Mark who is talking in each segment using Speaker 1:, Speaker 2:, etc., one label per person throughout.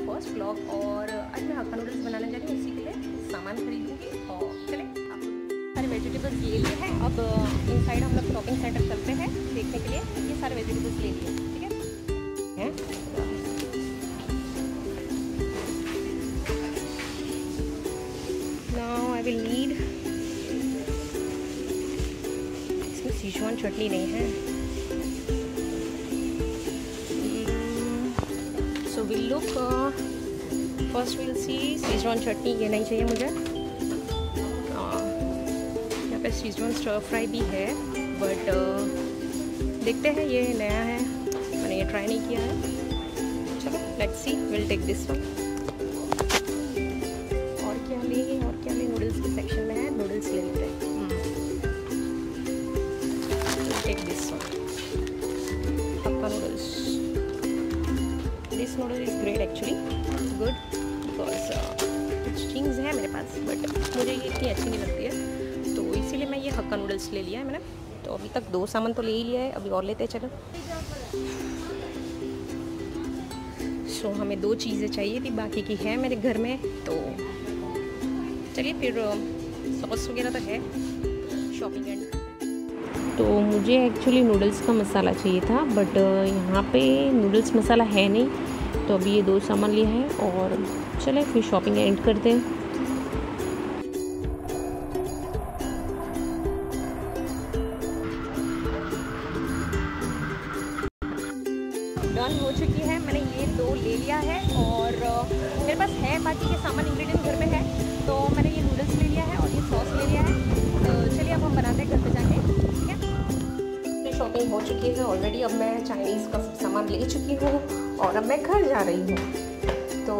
Speaker 1: First vlog. और आज मैं हक्का नूडल्स बनाने जा रही हूँ, उसी के लिए सामान खरीदूँगी। और चले आप सारे वेजिटेबल्स ले लिए हैं। अब इनसाइड हम लोग शॉपिंग सेंटर चलते हैं देखने के लिए। ये सारे वेजिटेबल्स ले लिए, ठीक है। नाउ आई विल नीड, इसमें सिचुआन चटनी नहीं है, so will look first will see Sichuan chutney. ये नहीं चाहिए मुझे। यहाँ पे सिचुआन स्टर फ्राई भी है, बट देखते हैं, ये नया है, मैंने ये ट्राई नहीं किया है। चलो let's see, will take this one. और क्या ले नूडल्स के सेक्शन में है, नूडल्स ले लेते हैं। Take this one, hakka noodles. This noodle is great actually, good, because कुछ थिंग्स है मेरे पास, बट मुझे ये इतनी अच्छी नहीं लगती है, तो इसीलिए मैं ये हक्का नूडल्स ले लिया है मैंने। तो अभी तक 2 सामान तो ले ही लिया है, अभी और लेते हैं। चलो, सो हमें 2 चीज़ें चाहिए थी, बाकी की है मेरे घर में। तो चलिए फिर, सॉस वगैरह तो है, शॉपिंग एंड। तो मुझे एक्चुअली नूडल्स का मसाला चाहिए था, बट यहाँ पे नूडल्स मसाला है नहीं, तो अभी ये 2 सामान लिया है और चले फिर शॉपिंग एंड करते हैं। डन हो चुकी है, मैंने ये 2 ले लिया है और मेरे पास है बाकी के सामान, इंग्रेडिएंट घर में है। तो मैंने ये नूडल्स ले लिया है और ये सॉस ले लिया है। तो चलिए अब हम बनाते हैं घर पे जाके, ठीक है। तो शॉपिंग हो चुकी है ऑलरेडी। अब मैं चाइनीज़ का सब सामान ले चुकी हूँ और अब मैं घर जा रही हूँ। तो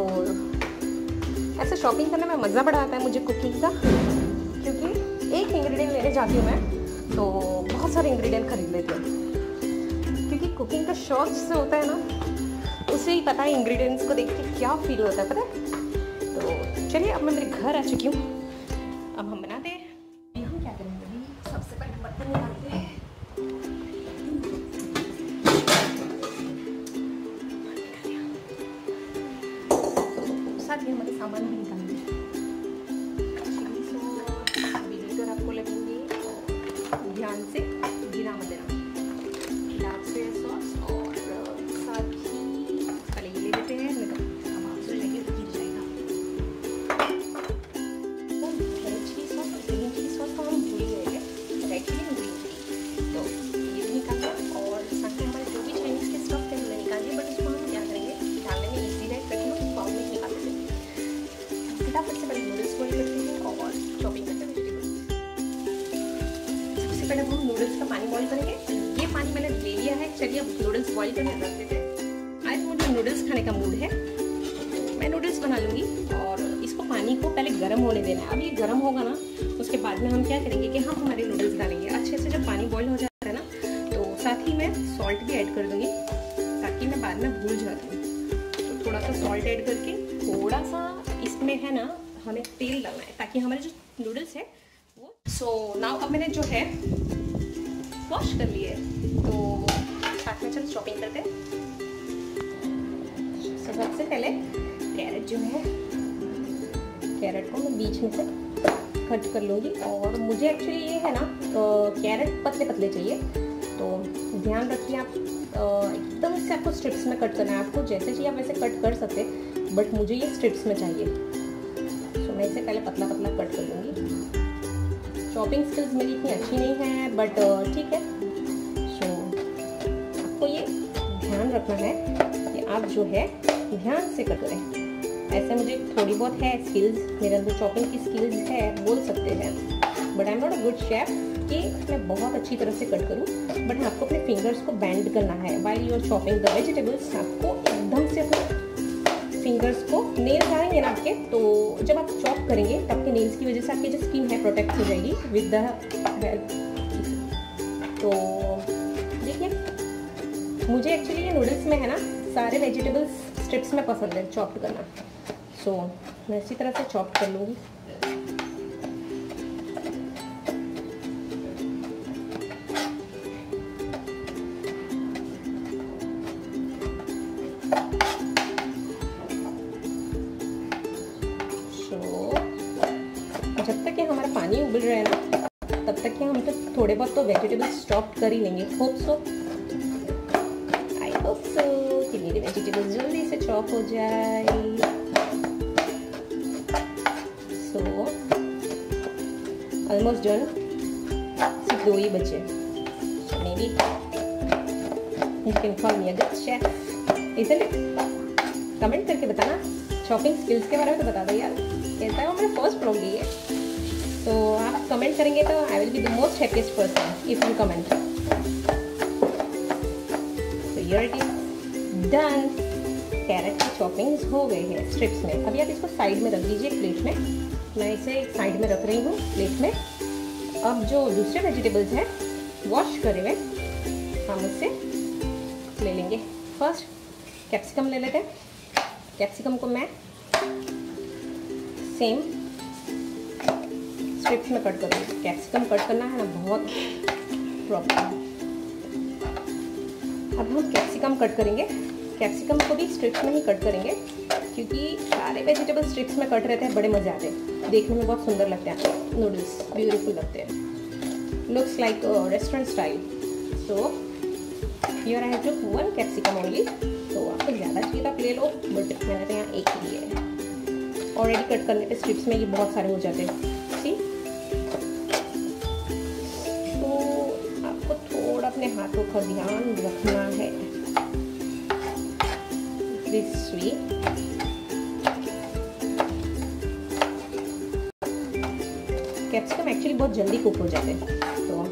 Speaker 1: ऐसे शॉपिंग करने में मज़ा बड़ा आता है मुझे कुकिंग का, क्योंकि एक इंग्रेडिएंट लेने जाती हूँ मैं तो बहुत सारे इंग्रेडिएंट खरीद लेती हूँ, क्योंकि कुकिंग का शौक से होता है ना, उसे ही पता है इंग्रेडिएंट्स को देख के क्या फील होता है, पता है। तो चलिए, अब मैं मेरे घर आ चुकी हूँ, अब हम बनाते हैं। हम क्या करेंगे अभी, सबसे पहले बर्तन निकालते हैं। साथ ही हमारे सामान भी निकालेंगे। विजिटर आपको लगेंगे, ध्यान से गिरा मत देना। डार्क सोया सॉस और साथ ही पहले ये ले लेते हैं, अब आपसे लेके गिर जाएगा। तो रेड चिली सॉस और ग्रीन चिली सॉस को हम भूल गए थे, रेड चिली और ग्रीन चिली, तो ये भी निकालना। और साथ ही हमारे जो भी चाइनीज़ के स्टफ थे हमने निकाल दिए, बट उसको हम क्या करेंगे, डालने में ईजी रहे ताकि हम बाउल में निकाल देते हैं। फटाफट से पहले नूडल्स बॉईल करते हैं और चॉपिंग करते हैं वेजिटेबल्स। सबसे पहले हम नूडल्स का पानी बॉईल करेंगे। ये पानी मैंने ले लिया है। चलिए अब नूडल्स बॉईल करने रख देते हैं। आज मुझे नूडल्स खाने का मूड है, मैं नूडल्स बना लूँगी। और इसको पानी को पहले गर्म होने देना है। अब ये गर्म होगा ना, उसके बाद में हम क्या करेंगे कि हम हमारे नूडल्स डालेंगे। अच्छे से जब पानी बॉईल हो जाता है ना, तो साथ ही मैं सॉल्ट भी ऐड कर दूँगी, ताकि मैं बाद में भूल जाती हूँ। तो थोड़ा सा सॉल्ट ऐड करके, थोड़ा सा इसमें है ना, हमें तेल डालना है ताकि हमारे जो नूडल्स है वो। सो नाउ अब मैंने जो है वॉश कर लिए, तो साथ में चल शॉपिंग करते हैं। सबसे पहले कैरेट जो है, कैरेट को मैं बीच में से कट कर लूँगी। और मुझे एक्चुअली ये है ना, कैरेट पतले पतले चाहिए, तो ध्यान रखिए आप एकदम से आपको स्ट्रिप्स में कट करना है। आपको जैसे चाहिए आप वैसे कट कर सकते, बट मुझे ये स्ट्रिप्स में चाहिए, तो मैं इसे पहले पतला पतला कट कर लूँगी। चॉपिंग स्किल्स मेरी इतनी अच्छी नहीं है, बट ठीक है। सो आपको ये ध्यान रखना है कि आप जो है ध्यान से कट करें। ऐसे मुझे थोड़ी बहुत है स्किल्स, मेरे अंदर चॉपिंग की स्किल्स है बोल सकते हैं, but I am not a good chef कि मैं बहुत अच्छी तरह से कट करूं। बट आपको अपने फिंगर्स को बेंड करना है while you are chopping the vegetables. आपको एकदम से अपने फिंगर्स को, नेल्स आएंगे ना आपके, तो जब आप चॉप करेंगे तब आपके नेल्स की वजह से आपकी जो स्किन है प्रोटेक्ट हो जाएगी विद द हेल्प। तो देखिए, मुझे एक्चुअली ये नूडल्स में है ना, सारे वेजिटेबल्स स्ट्रिप्स में पसंद है चॉप करना, सो मैं इसी तरह से चॉप कर लूँगी। उबल रहे हैं ना, तब तक कि हम तो थोड़े बहुत तो वेजिटेबल्स चॉप कर ही लेंगे। Hope so, I hope so कि मेरे वेजिटेबल्स जल्दी से चॉप हो जाए। सो ऑलमोस्ट डन, सिर्फ 2 ही बचे। So may be you can call me a good chef, isn't it? Comment करके बताना, शॉपिंग स्किल्स के बारे में तो बता दो यार, कैसा है वो मेरा फर्स्ट व्लॉग है। तो आप कमेंट करेंगे तो I will be the most happiest person if you comment. तो here it is done. Carrot की चॉपिंग्स हो गई है स्ट्रिप्स में। अभी आप इसको साइड में रख दीजिए प्लेट में। मैं इसे एक साइड में रख रही हूँ प्लेट में। अब जो दूसरे वेजिटेबल्स हैं वॉश करे हुए हम उससे ले लेंगे। फर्स्ट कैप्सिकम ले लेते हैं। कैप्सिकम को मैं सेम स्ट्रिप्स में कट करूँगी। कैप्सिकम कट करना है ना बहुत प्रॉब्लम। अब हम कैप्सिकम कट करेंगे। कैप्सिकम को भी स्ट्रिप्स में ही कट करेंगे क्योंकि सारे वेजिटेबल स्ट्रिप्स में कट रहते हैं, बड़े मज़े आते हैं, देखने में बहुत सुंदर लगते हैं। नूडल्स ब्यूटीफुल लगते हैं, looks like restaurant style. So here I have to 1 capsicum only. तो आपको ज़्यादा चाहिए तो आप ले लो, बट मैंने तो यहाँ 1 ही लिया है। ऑलरेडी कट करने पे स्ट्रिप्स में ये बहुत सारे हो जाते हैं। सी, तो आपको थोड़ा अपने हाथों का ध्यान रखना है। दिस स्वीट कैप्सिकम एक्चुअली बहुत जल्दी कुक हो जाते हैं, तो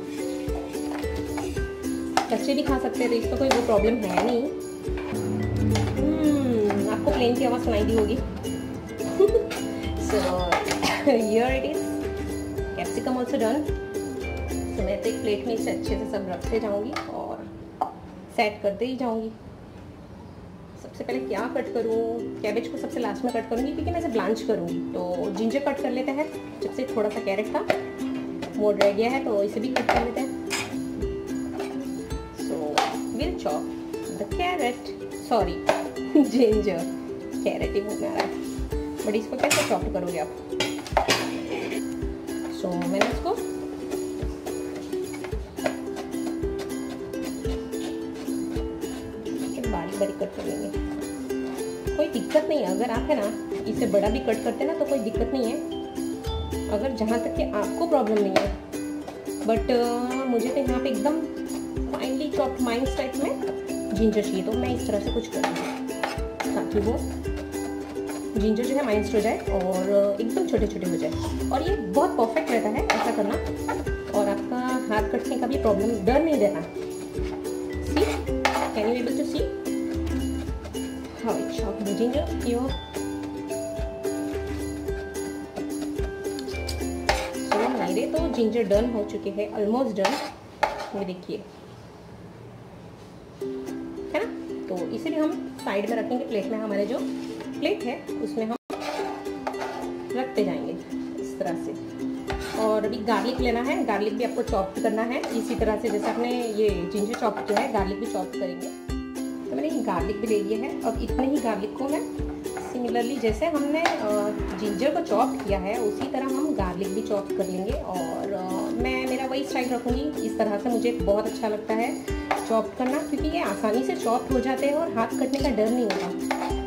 Speaker 1: कच्चे भी खा सकते हैं, तो इसका कोई वो प्रॉब्लम है नहीं। आपको प्लेन की आवाज़ सुनाई दी होगी। So here it is, capsicum also done. तो मैं तो एक प्लेट में इसे अच्छे से सब रखते जाऊंगी और सेट करते ही जाऊंगी। सबसे पहले क्या कट करूँ? कैबेज को सबसे लास्ट में कट करूँगी क्योंकि मैं इसे ब्लांच करूँगी। तो जिंजर कट कर लेते हैं। जब से थोड़ा सा कैरेट था वो रह गया है तो इसे भी कट कर लेते हैं। So will chop the carrot, sorry ginger, carrot ही मुँह में आ रहा है, बट इसको कैसे चॉप करोगे आप? सो मैंने इसको बारीक बारीक कट कर लेंगे। कोई दिक्कत नहीं है, अगर आप है ना इसे बड़ा भी कट करते ना तो कोई दिक्कत नहीं है, अगर जहाँ तक कि आपको प्रॉब्लम नहीं है। बट मुझे तो यहाँ पे एकदम फाइनली चॉप माइंस टाइप में जिंजर चाहिए, तो मैं इस तरह से कुछ करूँगी ताकि वो जिंजर जो है माइंस हो जाए और एकदम छोटे छोटे हो जाए। और ये बहुत परफेक्ट रहता है ऐसा करना, और आपका हाथ कटने का भी प्रॉब्लम, डर नहीं रहता। See, can you able to see how it chop the ginger here? So मेरे तो जिंजर डन हो चुके हैं, ऑलमोस्ट डन। ये देखिए है ना, तो इसीलिए हम साइड में रखेंगे प्लेट में। हमारे जो प्लेट है उसमें हम रखते जाएंगे इस तरह से। और अभी गार्लिक लेना है, गार्लिक भी आपको चॉप करना है इसी तरह से जैसे आपने ये जिंजर चॉप जो है, गार्लिक भी चॉप करेंगे। तो मैंने गार्लिक भी ले लिया है। अब इतने ही गार्लिक को मैं सिमिलरली जैसे हमने जिंजर को चॉप किया है उसी तरह हम गार्लिक भी चॉप कर लेंगे। और मैं मेरा वही स्टाइल रखूँगी, इस तरह से मुझे बहुत अच्छा लगता है चॉप करना, क्योंकि ये आसानी से चॉप हो जाते हैं और हाथ कटने का डर नहीं होता।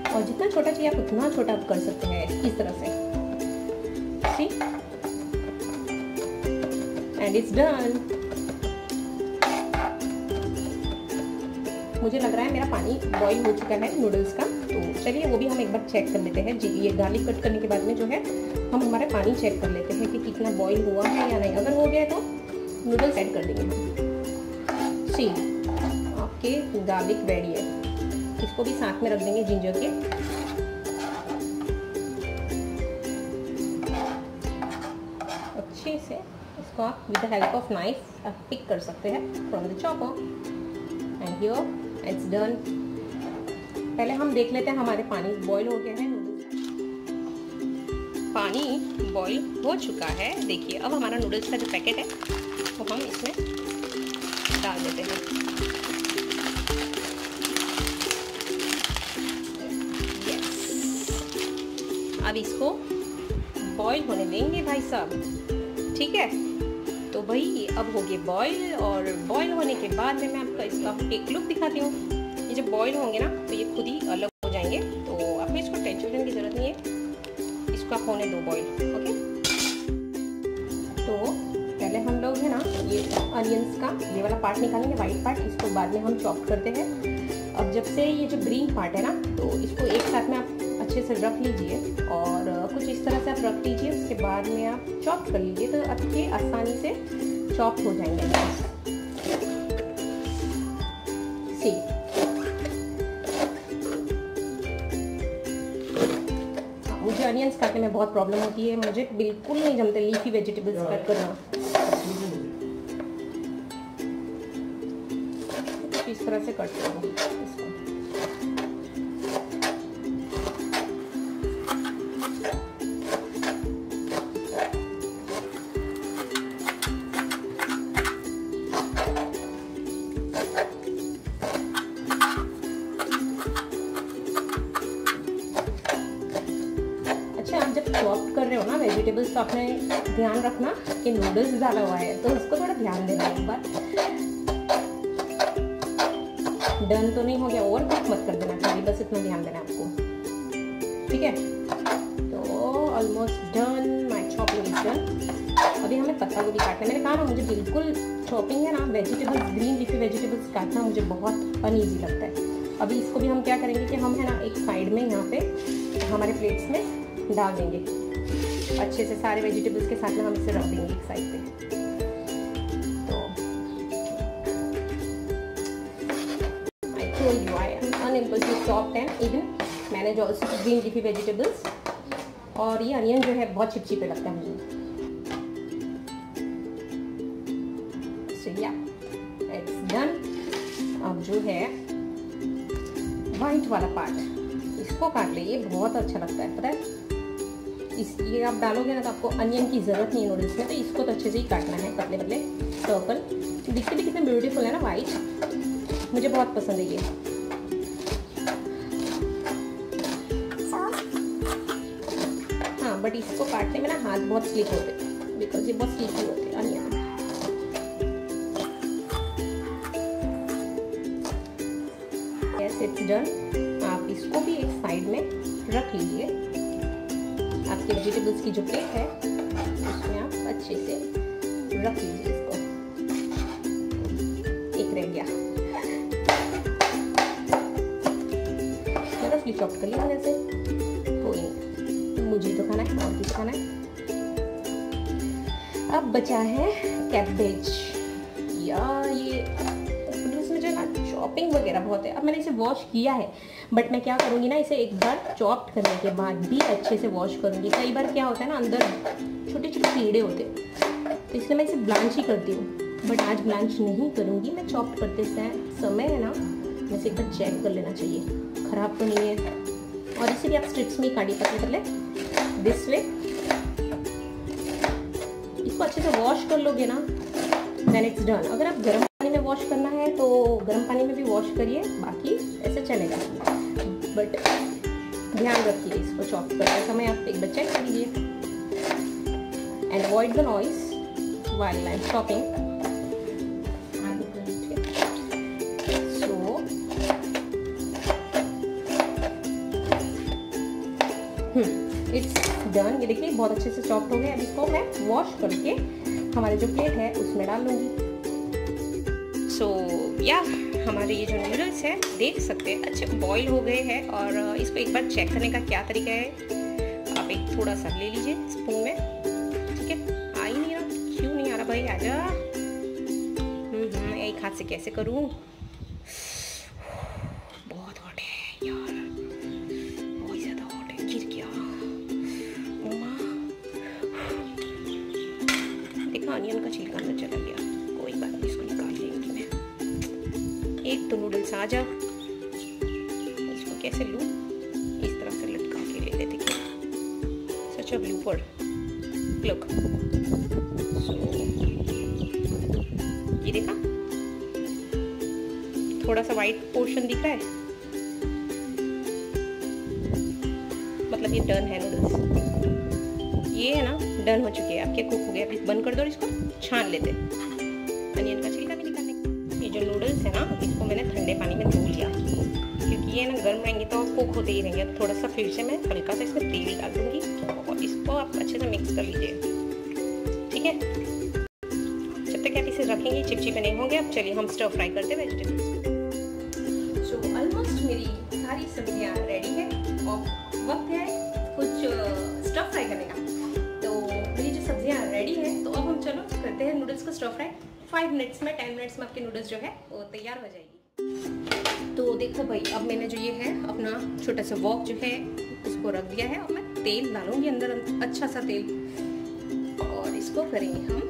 Speaker 1: और जितना छोटा चाहिए आप उतना छोटा आप कर सकते हैं इस तरह से। सी, एंड इट्स डन। मुझे लग रहा है मेरा पानी बॉईल हो चुका है नूडल्स का, तो चलिए वो भी हम एक बार चेक कर लेते हैं। जी, ये गार्लिक कट करने के बाद में जो है हम हमारा पानी चेक कर लेते हैं कि कितना बॉईल हुआ है या नहीं। अगर हो गया तो नूडल्स ऐड कर देंगे। सी, आपके गार्लिक रेडी है। इसको भी साथ में रख देंगे जिंजर के। अच्छे से इसको आप with the help of knife आप पिक कर सकते हैं from the chopper. And here it's done. पहले हम देख लेते हैं हमारे पानी बॉईल हो गया है। पानी बॉईल हो चुका है। देखिए अब हमारा नूडल्स का जो पैकेट है वो हम इसमें डाल देते हैं। यस, अब इसको बॉईल होने देंगे भाई साहब। ठीक है। तो भाई अब हो गए बॉईल, और बॉईल होने के बाद में मैं आपको इसका एक लुक दिखाती हूँ। ये जब बॉईल होंगे ना तो ये खुद ही अलग हो जाएंगे, तो आपको इसको टेंशन करने की ज़रूरत नहीं है। इसको आप होने दो बॉईल, ओके। तो पहले हम लोग है ना ये अनियंस का ये वाला पार्ट निकालेंगे, वाइट पार्ट, इसको बाद में हम चॉप करते हैं। अब जब से ये जो ग्रीन पार्ट है ना, तो इसको एक साथ में आप अच्छे से रख लीजिए और कुछ इस तरह से आप रख लीजिए। उसके बाद में आप चॉप कर लीजिए, तो आपके आसानी से चॉप हो जाएंगे। सी मुझे अनियंस काटने में बहुत प्रॉब्लम होती है, मुझे बिल्कुल नहीं जमते लीफी वेजिटेबल्स कट करना। इस तरह से कट करूँ इसको। आप जब चॉप कर रहे हो ना वेजिटेबल्स, तो आपने ध्यान रखना कि नूडल्स डाला हुआ है, तो उसको थोड़ा ध्यान देना एक बार। डन तो नहीं हो गया, ओवर कुक मत कर देना, खाली बस इतना ध्यान देना आपको, ठीक है। तो almost done, my chopping is done. अभी हमें पत्ता गोभी काटना है। मैंने कहा ना मुझे बिल्कुल चॉपिंग है ना वेजिटेबल्स, ग्रीन लीफी वेजिटेबल्स काटना मुझे बहुत अनईजी लगता है। अभी इसको भी हम क्या करेंगे कि हम है ना एक साइड में यहाँ पे हमारे प्लेट्स में डाल देंगे अच्छे से, सारे वेजिटेबल्स के साथ में हम इसे रख देंगे एक साइड पे। तो I told you I am unable to chop them, even manage also green leafy vegetables. और ये अनियन जो है बहुत चिपचिपे लगता है मुझे। सो या इट्स डन। अब जो है वाइट वाला पार्ट, इसको काट ले, ये बहुत अच्छा लगता है, पता है। ये आप डालोगे ना तो आपको अनियन की ज़रूरत नहीं है नूडल्स में, तो इसको तो अच्छे से ही काटना है, पतले पतले सर्कल। दिखते भी कितने ब्यूटीफुल है ना वाइट, मुझे बहुत पसंद है ये। हाँ बट इसको काटने में ना हाथ बहुत स्लिप होते हैं, बिकॉज ये बहुत स्लिपी होते हैं अनियन। Yes it's done. आप इसको भी एक साइड में रख लीजिए। आपके वेजिटेबल्स की जो प्लेट है उसमें आप अच्छे से रख लीजिए इसको। एक रह गया, रफली चॉप कर लिया मैंने से। कोई नहीं, मुझे तो खाना है और कुछ खाना है। अब बचा है कैबेज। यार ये इसमें जो ना चॉपिंग वगैरह बहुत है। अब मैंने इसे वॉश किया है, बट मैं क्या करूँगी ना, इसे एक बार चॉप करने के बाद भी अच्छे से वॉश करूँगी। कई बार क्या होता है ना, अंदर छोटे छोटे कीड़े होते हैं, तो इसलिए मैं इसे ब्लांच ही करती हूँ। बट आज ब्लांच नहीं करूँगी मैं, चॉप करते समय है ना, वैसे एक बार चेक कर लेना चाहिए ख़राब तो नहीं है। और इसे भी आप स्ट्रिप्स में काटिए पतले पतले, दिस वे। इसको अच्छे से वॉश कर लोगे ना, देन इट्स डन। अगर आप गर्म पानी में वॉश करना है तो गर्म पानी में भी वॉश करिए, बाकी ऐसे चलेगा। बट ध्यान रखिए इसको चॉप करते समय आप एक बार चेक कीजिए and avoid the noise while I am chopping. So it's done. ये देखिए बहुत अच्छे से चॉप हो गया। अब इसको मैं वॉश करके हमारे जो प्लेट है उसमें डाल लूँगी। सो या हमारे ये जो नूडल्स है देख सकते हैं अच्छे बॉईल हो गए हैं। और इसको एक बार चेक करने का क्या तरीका है, आप एक थोड़ा सा ले लीजिए स्पून में, ठीक है। आ ही नहीं रहा, क्यों नहीं आ रहा भाई, आजा। एक हाथ से कैसे करूँ, बहुत हॉट है यार, बहुत ज़्यादा हॉट है, गिर गया। देखा अनियन का छिलका अंदर चला गया, कोई बात नहीं, इसको निकाल लेंगी मैं। एक तो नूडल्स आ जा, इसको कैसे लूँ, इस तरह से लटका के ले लेते हैं। सच अ ब्लूपर, लुक। ये देखा, थोड़ा सा वाइट पोर्शन दिख रहा है, मतलब ये डन है नूडल्स। ये है ना डन हो चुके हैं आपके, कुक हो गए। अभी बंद कर दो और इसको छान लेते। अनियन का छिलका भी निकालने। ये जो नूडल्स है ना, इसको मैंने ठंडे पानी में धो लिया, क्योंकि ये ना गर्म रहेंगे तो कुक होते ही रहेंगे। थोड़ा सा फिर से मैं हल्का सा इसमें तेल डाल दूँगी और इसको आप अच्छे से मिक्स कर लीजिए, ठीक है। जब तक आप इसे रखेंगे चिपचिपे नहीं होंगे। अब चलिए हम स्टर फ्राई करते हैं वेजिटेबल्स। सो ऑलमोस्ट मेरी सारी सब्जियाँ रेडी है और वक्त है कुछ स्टर फ्राई करने का। तो मेरी जो सब्जियाँ रेडी है, तो अब हम चलो करते हैं नूडल्स को स्टर फ्राई। 5 मिनट्स में 10 मिनट्स में आपके नूडल्स जो है वो तैयार हो जाएगी। तो देखो भाई, अब मैंने जो ये है अपना छोटा सा वॉक जो है उसको रख दिया है और मैं तेल डालूंगी अंदर, अच्छा सा तेल, और इसको करेंगे हम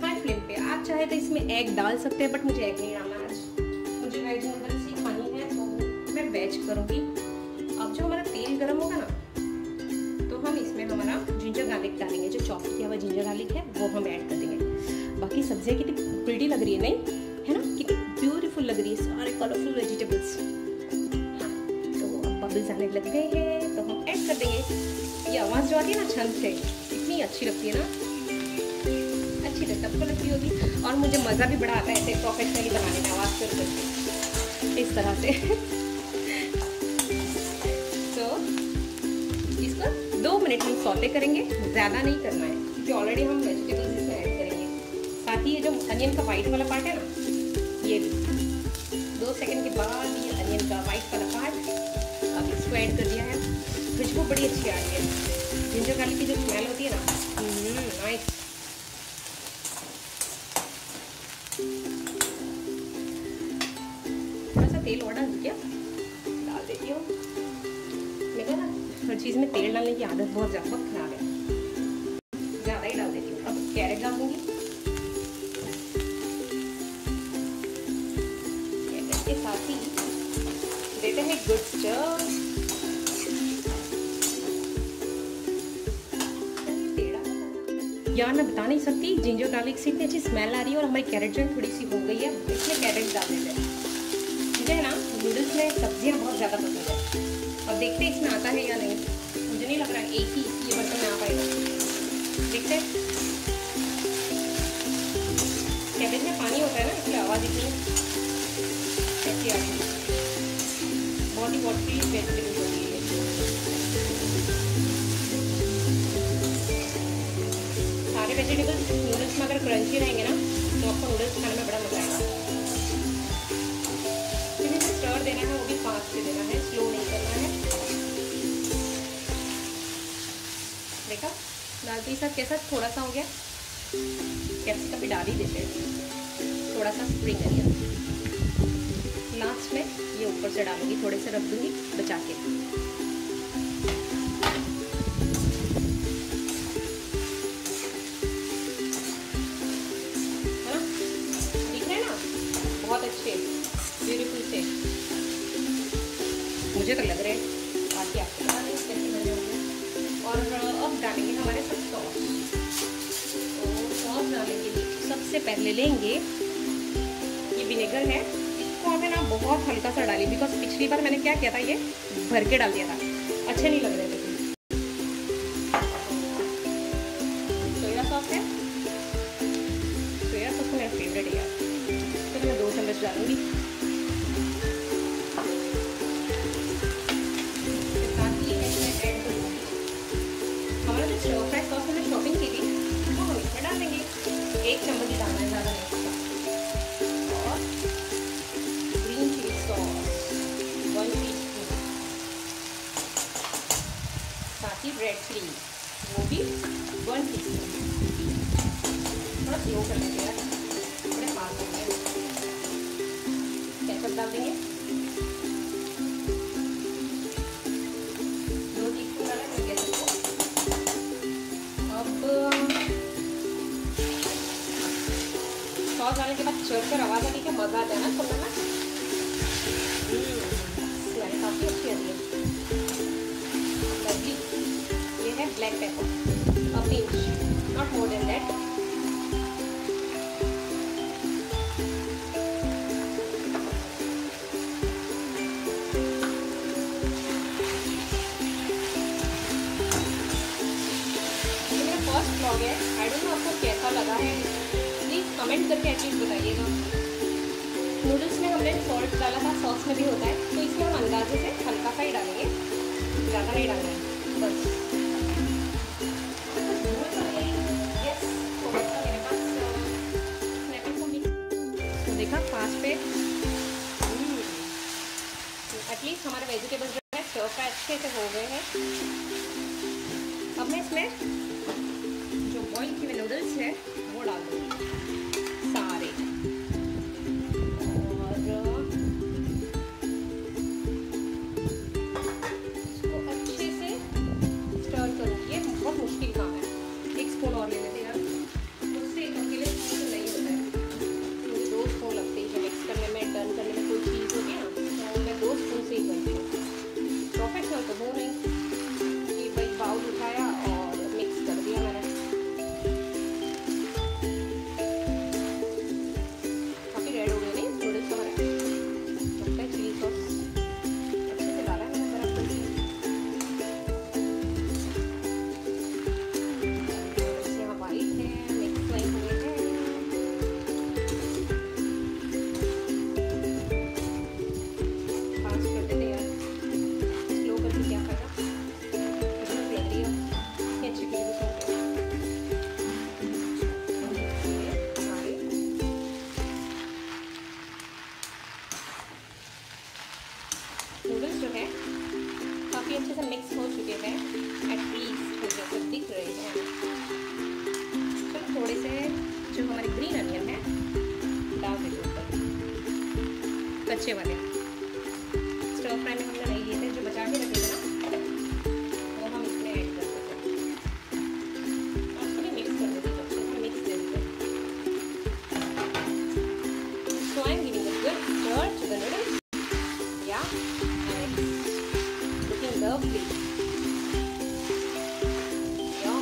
Speaker 1: हाई फ्लेम पे। आप चाहे तो इसमें एग डाल सकते हैं, बट मुझे एग नहीं डालना आज, मुझे वेज नूडल्स ही खानी है तो मैं वेज करूँगी। अब जो हमारा तेल गर्म होगा ना, तो हम इसमें हमारा जिंजर गार्लिक डालेंगे। जो चॉप किया हुआ जिंजर गार्लिक है वो हम ऐड कर देंगे। बाकी सब्जियाँ कितनी प्रिटी लग रही है, नहीं है ना, कितनी ब्यूटीफुल लग रही है, सारे कलरफुल वेजिटेबल्स। हाँ, तो अब बबल्स आने लग गए हैं तो हम ऐड कर देंगे। ये आवाज़ जो आती है ना छंद से, इतनी अच्छी लगती है ना, अच्छी लगती है, सबको लगती होगी। और मुझे मज़ा भी बड़ा आता है ऐसे प्रोफेशनली बनाने में, आवाज़ कर इस तरह से। तो इसको 2 मिनट हम सौते करेंगे, ज़्यादा नहीं करना है क्योंकि ऑलरेडी हम वेजिटेबल्स इसमें ऐड करेंगे। साथ ही ये जो अनियन का वाइट वाला पार्ट है ना, ये भी 2 सेकंड के बाद ये अनियन का वाइट वाला पार्ट अब इसको ऐड कर दिया है। खुशबू बड़ी अच्छी आ रही है, जिंजर गार्लिक की जो स्मेल होती है ना, नाइस। थोड़ा सा तेल और डाल दिया, डाल देती हूँ। मेरे ना हर चीज़ में तेल डालने की आदत बहुत ज़्यादा खराब है, ज़्यादा ही डाल देती हूँ। अब कैरेट डाल दूँगी, कैरेट के साथ ही देते हैं गुड स्टर। यार मैं बता नहीं सकती, जिंजर गार्लिक से इतनी अच्छी स्मेल आ रही है और हमारी कैरेट जो थोड़ी सी हो गई है, इसमें कैरेट डाल देते हैं। मुझे है ना नूडल्स में सब्जियाँ बहुत ज़्यादा पसंद है, और देखते हैं इसमें आता है या नहीं। मुझे नहीं लग रहा है एक ही ये बर्तन में आ पाएगा, देखते हैं। कैबेज में पानी होता है ना, इसलिए आवाज़ इतनी अच्छी आ रही है। बहुत ही वाटरी वेजिटेबल होती है। सारे वेजिटेबल्स नूडल्स में अगर क्रंची रहेंगे ना, तो आपको नूडल्स खाने में बड़ा मजा आएगा। इसे स्टर देना है, वो भी फास्ट से देना है, स्लो नहीं करना है। देखा दाल के साथ कैसा थोड़ा सा हो गया। कैप्सिकम भी डाल ही देते हैं, थोड़ा सा स्प्रिंग अनियन लास्ट में ये ऊपर से डालूंगी, थोड़े से रख दूंगी बचा के। है ना, दिख रहे हैं ना, बहुत अच्छे ब्यूटीफुल से मुझे तो लग रहे हैं। बाकी आपको बता दें कैसे बने होंगे। और अब डालेंगे हमारे सब सॉस। तो सॉस डालने के लिए सबसे पहले लेंगे ये विनेगर है, इसको हमें ना बहुत हल्का सा डालिए, बिकॉज पिछली बार मैंने क्या किया था, ये भर के डाल दिया था, अच्छे नहीं लग रहे थे। सोया सॉस है, सोया सॉस मेरा फेवरेट है यार, तो मैं 2 चम्मच डालूंगी। साथ ही इसमें ऐड करूँगी हमारा जो स्टर फ्राई सॉस मैंने शॉपिंग की थी, वो हम इसमें डाल देंगे। 1 चम्मच ही डालना है, ज़्यादा नहीं। और ग्रीन चिली सॉस 1 टीस्पून, साथ ही रेड चिली वो भी 1 टीस्पून। थोड़ा स्लो कर देंगे यार, थोड़े फास्ट हो गए। केचप डाल देंगे, 2 टीस्पून डाला है केचप को। अब सॉस डालने के बाद चढ़कर आवाज़ आने का मज़ा आता है ना सुनने में, स्मेल काफ़ी अच्छी आती है। लवली। ये है black pepper, a pinch, not more than that. ये मेरा फर्स्ट ब्लॉग गया है। आई डोंट नो आपको कैसा लगा है, प्लीज़ कमेंट करके एटलीस्ट बताइएगा। नूडल्स में हमने सॉल्ट डाला था, सॉस में भी होता है, तो इसमें हम अंदाजे से हल्का सा ही डालेंगे, ज़्यादा नहीं डालना है बस। तो देखा फास्ट पे एटलीस्ट हमारे वेजिटेबल्स जो है स्टर फ्राई अच्छे से हो गए हैं। अब मैं इसमें जो बॉइल किए हुए नूडल्स है वो डाल दूँगी सारे, और इसको अच्छे से स्टर करूँगी। ये बहुत मुश्किल काम है, एक स्पून और ले लेते यार, उससे अकेले स्पून नहीं होता है, मुझे 2 स्पून लगते हैं मिक्स करने में, टर्न करने में कोई चीज़ होती है ना, तो मैं 2 स्पून से ही करती हूँ। प्रोफेशनल तो हूँ नहीं कि भाई बाउल उठाया और मिक्स कर दिया मैंने। काफ़ी रेड हो गए नहीं नूडल्स हमारे, लगता है चिली सॉस अच्छे से डाला है मैंने बराबर करके। यहाँ वाइट है, मिक्स वाइट हो गए हैं। फास्ट कर देते यार, स्लो करके क्या फायदा, भूख लग रही है, ये अच्छी चीज़ है। हमारे नूडल्स जो है काफ़ी अच्छे से मिक्स हो चुके हैं, एटलीस्ट मुझे तो दिख रहे हैं। चलो थोड़े से जो हमारे ग्रीन अनियन है डाल देते ऊपर, कच्चे वाले स्टर फ्राई में हमने नहीं लिए थे, जो बचा के रखे थे ना वो हम इसमें ऐड कर देते हैं, और इसको भी मिक्स कर देते हैं, अच्छे से मिक्स दे देते हैं। So I am giving a good stir to the noodles. Yeah, and it's looking lovely. Yeah,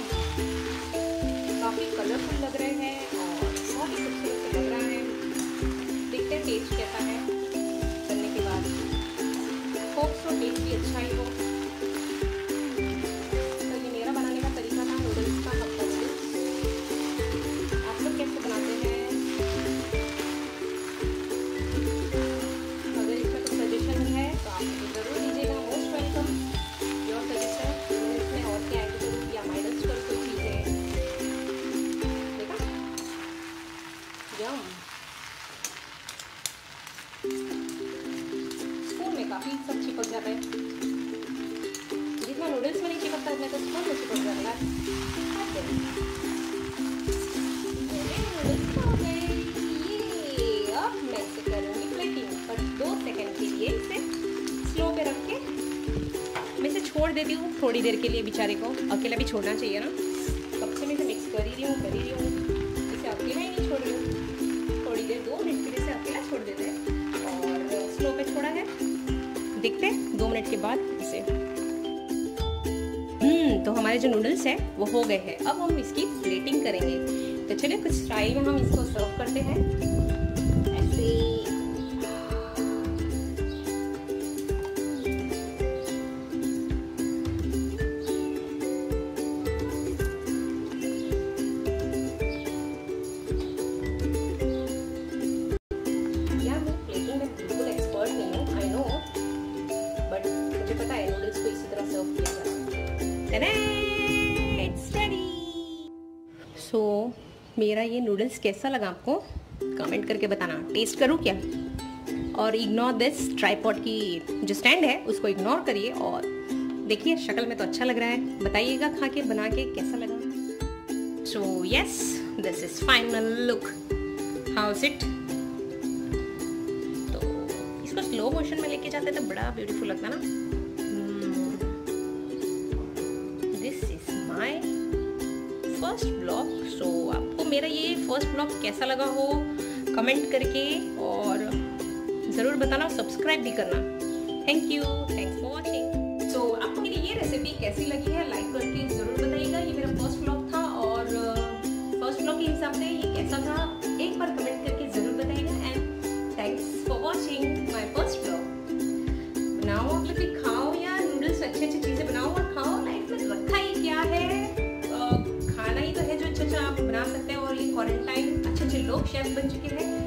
Speaker 1: काफ़ी कलरफुल लग रहे हैं और बहुत ही खूबसूरत लग रहा है। देखते हैं टेस्ट कैसा है करने के बाद, होप सो टेस्ट भी अच्छा ही हो। तो ये मेरा बनाने का तरीका था नूडल्स का, हक्का नूडल्स। आप लोग कैसे बनाते हैं? अगर इसका कोई सजेशन है तो आप मुझे ज़रूर दीजिएगा, मोस्ट वेलकम योर सजेशन। इसमें और क्या ऐड करूँ या माइनस कर कोई चीज़ें, देखा यम। स्पून में काफ़ी सब चिपक जाता है, जितना नूडल्स में नहीं चिपकता उतना तो स्पून में चिपक जाता है। नूडल्स हो गए ये, अब मैं इसे करूँगी प्लेटिंग, पर 2 सेकंड के लिए इसे स्लो पे रख के मैं इसे छोड़ देती हूँ थोड़ी देर के लिए। बेचारे को अकेला भी छोड़ना चाहिए ना, कब से मैं इसे मिक्स कर ही रही हूँ, इसे अकेला ही नहीं छोड़ रही हूँ। थोड़ी देर 2 मिनट के लिए इसे अकेला छोड़ देते हैं, और स्लो पे छोड़ा है, देखते हैं 2 मिनट के बाद इसे। तो हमारे जो नूडल्स है वो हो गए हैं। अब हम इसकी प्लेटिंग करेंगे, तो चलिए कुछ स्टाइल में हम इसको सर्व करते हैं ऐसे। यार मैं प्लेटिंग में बिल्कुल एक्सपर्ट नहीं हूँ, आई नो, बट मुझे पता है नूडल्स को इसी तरह सर्व किया जाता है। It's ready. So, मेरा ये नूडल्स कैसा लगा आपको कमेंट करके बताना। टेस्ट करूँ क्या? और इग्नोर दिस ट्राइपॉड की जो स्टैंड है उसको इग्नोर करिए, और देखिए शक्ल में तो अच्छा लग रहा है, बताइएगा खा के बना के कैसा लगा। So yes, this is final look, how is it. तो इसको स्लो मोशन में लेके जाते तो बड़ा ब्यूटीफुल लगता ना। This is my first blog. So आपको मेरा ये फर्स्ट ब्लॉग कैसा लगा हो कमेंट करके और ज़रूर बताना, सब्सक्राइब भी करना। Thank you, thanks for watching. So आपको मेरी ये रेसिपी कैसी लगी है लाइक करके ज़रूर बताइएगा। ये मेरा फर्स्ट ब्लॉग था, और फर्स्ट ब्लॉग के हिसाब से ये कैसा था एक बार कमेंट करके ज़रूर बताइएगा। And thanks for watching my first blog. बनाओ आप लोग भी, खाओ यार नूडल्स, अच्छी अच्छी चीज़ें बनाओ और खाओ। लाइफ में रखा ही क्या है, खाना ही तो है जो क्वारंटाइन अच्छे अच्छे लोग शेफ बन चुके हैं।